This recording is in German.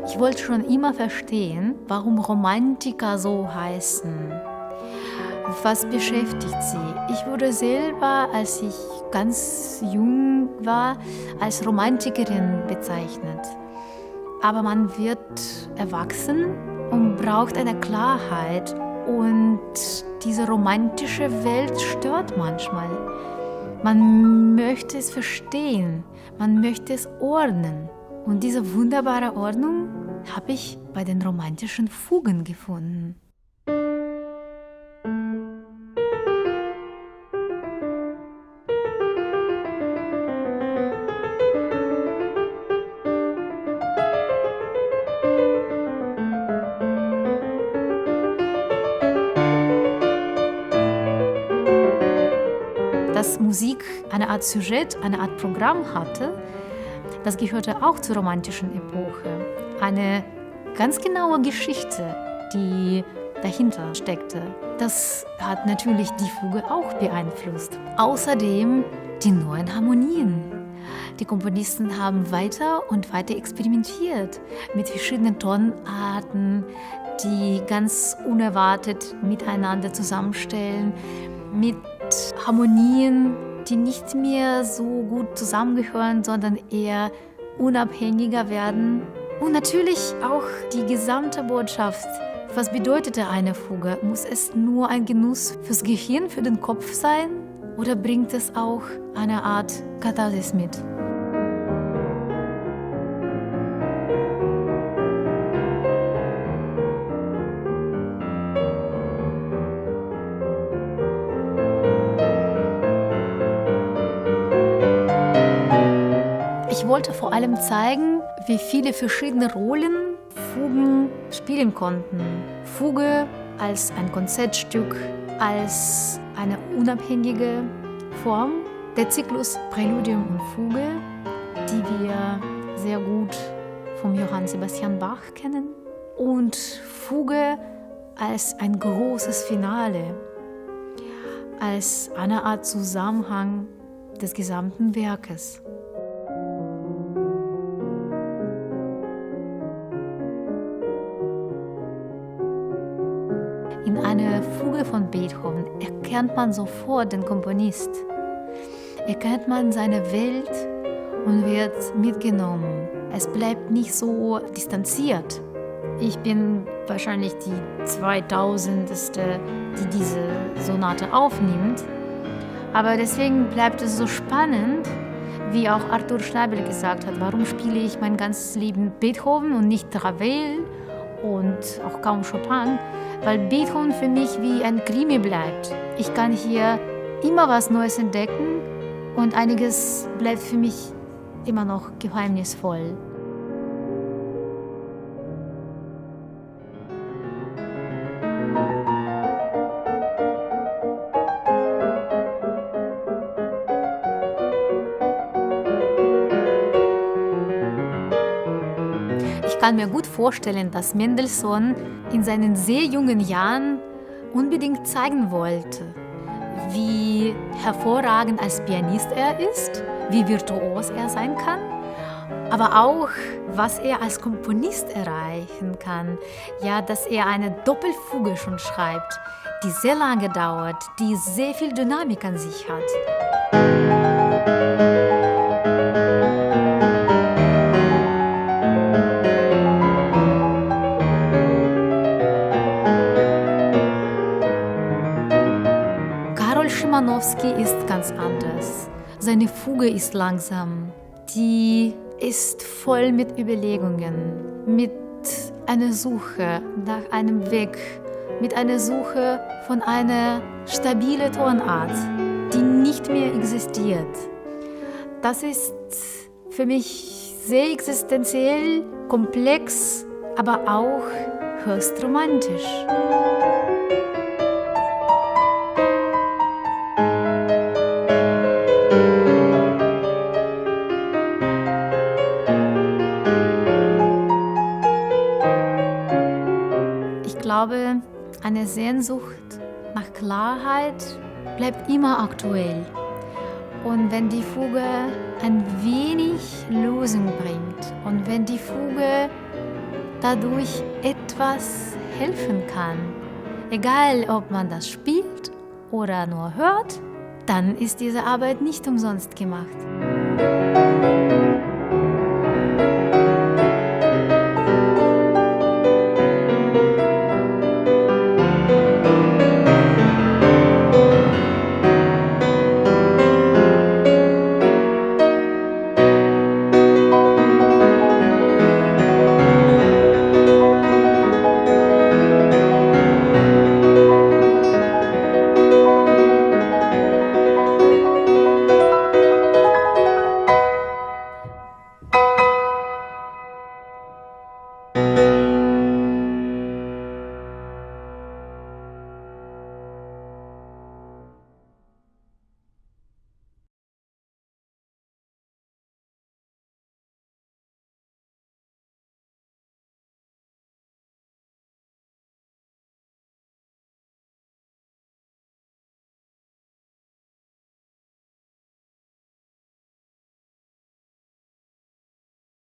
Ich wollte schon immer verstehen, warum Romantiker so heißen. Was beschäftigt sie? Ich wurde selber, als ich ganz jung war, als Romantikerin bezeichnet. Aber man wird erwachsen und braucht eine Klarheit. Und diese romantische Welt stört manchmal. Man möchte es verstehen, man möchte es ordnen. Und diese wunderbare Ordnung habe ich bei den romantischen Fugen gefunden. Dass Musik eine Art Sujet, eine Art Programm hatte, das gehörte auch zur romantischen Epoche. Eine ganz genaue Geschichte, die dahinter steckte. Das hat natürlich die Fuge auch beeinflusst. Außerdem die neuen Harmonien. Die Komponisten haben weiter und weiter experimentiert mit verschiedenen Tonarten, die ganz unerwartet miteinander zusammenstellen, mit Harmonien, die nicht mehr so gut zusammengehören, sondern eher unabhängiger werden. Und natürlich auch die gesamte Botschaft. Was bedeutete eine Fuge? Muss es nur ein Genuss fürs Gehirn, für den Kopf sein? Oder bringt es auch eine Art Katharsis mit? Ich wollte vor allem zeigen, wie viele verschiedene Rollen Fugen spielen konnten. Fuge als ein Konzertstück, als eine unabhängige Form. Der Zyklus Präludium und Fuge, die wir sehr gut vom Johann Sebastian Bach kennen. Und Fuge als ein großes Finale, als eine Art Zusammenhang des gesamten Werkes. In einer Fuge von Beethoven erkennt man sofort den Komponist. Erkennt man seine Welt und wird mitgenommen. Es bleibt nicht so distanziert. Ich bin wahrscheinlich die 2000. die diese Sonate aufnimmt. Aber deswegen bleibt es so spannend, wie auch Arthur Schnabel gesagt hat, warum spiele ich mein ganzes Leben Beethoven und nicht Ravel und auch kaum Chopin, weil Beethoven für mich wie ein Krimi bleibt. Ich kann hier immer was Neues entdecken und einiges bleibt für mich immer noch geheimnisvoll. Ich kann mir gut vorstellen, dass Mendelssohn in seinen sehr jungen Jahren unbedingt zeigen wollte, wie hervorragend als Pianist er ist, wie virtuos er sein kann, aber auch, was er als Komponist erreichen kann. Ja, dass er eine Doppelfuge schon schreibt, die sehr lange dauert, die sehr viel Dynamik an sich hat. Szymanowski ist ganz anders. Seine Fuge ist langsam. Die ist voll mit Überlegungen, mit einer Suche nach einem Weg, mit einer Suche von einer stabilen Tonart, die nicht mehr existiert. Das ist für mich sehr existenziell, komplex, aber auch höchst romantisch. Ich glaube, eine Sehnsucht nach Klarheit bleibt immer aktuell. Und wenn die Fuge ein wenig Lösung bringt und wenn die Fuge dadurch etwas helfen kann, egal ob man das spielt oder nur hört, dann ist diese Arbeit nicht umsonst gemacht.